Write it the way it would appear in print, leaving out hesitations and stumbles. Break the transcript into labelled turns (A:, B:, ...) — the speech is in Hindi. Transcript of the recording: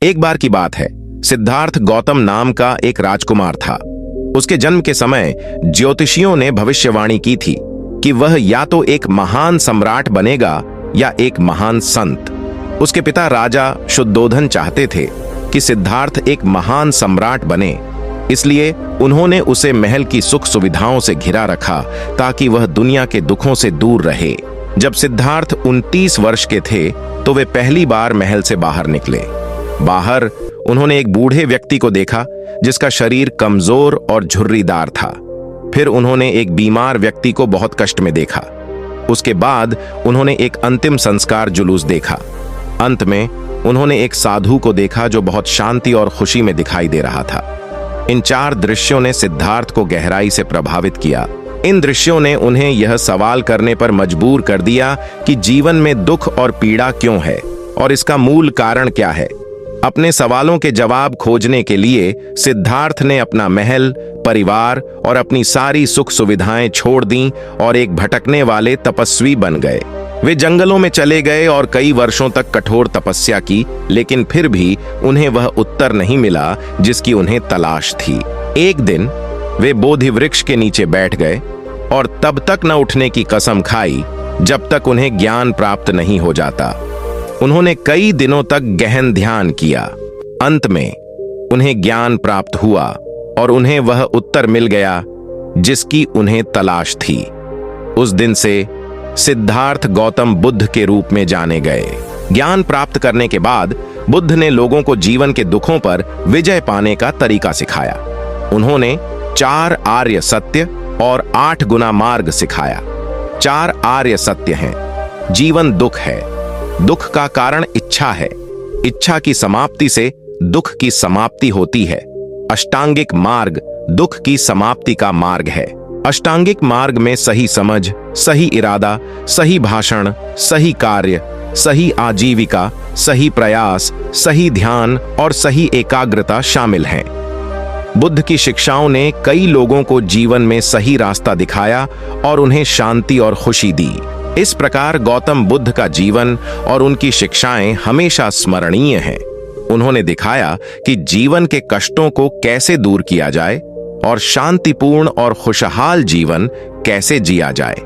A: एक बार की बात है, सिद्धार्थ गौतम नाम का एक राजकुमार था। उसके जन्म के समय ज्योतिषियों ने भविष्यवाणी की थी कि वह या तो एक महान सम्राट बनेगा या एक महान संत। उसके पिता राजा शुद्धोधन चाहते थे कि सिद्धार्थ एक महान सम्राट बने, इसलिए उन्होंने उसे महल की सुख सुविधाओं से घिरा रखा ताकि वह दुनिया के दुखों से दूर रहे। जब सिद्धार्थ 29 वर्ष के थे तो वे पहली बार महल से बाहर निकले। बाहर उन्होंने एक बूढ़े व्यक्ति को देखा जिसका शरीर कमजोर और झुर्रीदार था। फिर उन्होंने एक बीमार व्यक्ति को बहुत कष्ट में देखा। उसके बाद उन्होंने एक अंतिम संस्कार जुलूस देखा। अंत में उन्होंने एक साधु को देखा जो बहुत शांति और खुशी में दिखाई दे रहा था। इन 4 दृश्यों ने सिद्धार्थ को गहराई से प्रभावित किया। इन दृश्यों ने उन्हें यह सवाल करने पर मजबूर कर दिया कि जीवन में दुख और पीड़ा क्यों है और इसका मूल कारण क्या है। अपने सवालों के जवाब खोजने के लिए सिद्धार्थ ने अपना महल, परिवार और अपनी सारी सुख सुविधाएं छोड़ दी और एक भटकने वाले तपस्वी बन गए। वे जंगलों में चले गए और कई वर्षों तक कठोर तपस्या की, लेकिन फिर भी उन्हें वह उत्तर नहीं मिला जिसकी उन्हें तलाश थी। एक दिन वे बोधि वृक्ष के नीचे बैठ गए और तब तक न उठने की कसम खाई जब तक उन्हें ज्ञान प्राप्त नहीं हो जाता। उन्होंने कई दिनों तक गहन ध्यान किया। अंत में उन्हें ज्ञान प्राप्त हुआ और उन्हें वह उत्तर मिल गया जिसकी उन्हें तलाश थी। उस दिन से सिद्धार्थ गौतम बुद्ध के रूप में जाने गए। ज्ञान प्राप्त करने के बाद बुद्ध ने लोगों को जीवन के दुखों पर विजय पाने का तरीका सिखाया। उन्होंने 4 आर्य सत्य और 8 गुना मार्ग सिखाया। 4 आर्य सत्य हैं। जीवन दुख है, दुख का कारण इच्छा है, इच्छा की समाप्ति से दुख की समाप्ति होती है। अष्टांगिक मार्ग दुख की समाप्ति का मार्ग है। अष्टांगिक मार्ग में सही समझ, सही इरादा, सही भाषण, सही कार्य, सही आजीविका, सही प्रयास, सही ध्यान और सही एकाग्रता शामिल हैं। बुद्ध की शिक्षाओं ने कई लोगों को जीवन में सही रास्ता दिखाया और उन्हें शांति और खुशी दी। इस प्रकार गौतम बुद्ध का जीवन और उनकी शिक्षाएं हमेशा स्मरणीय हैं। उन्होंने दिखाया कि जीवन के कष्टों को कैसे दूर किया जाए और शांतिपूर्ण और खुशहाल जीवन कैसे जिया जाए।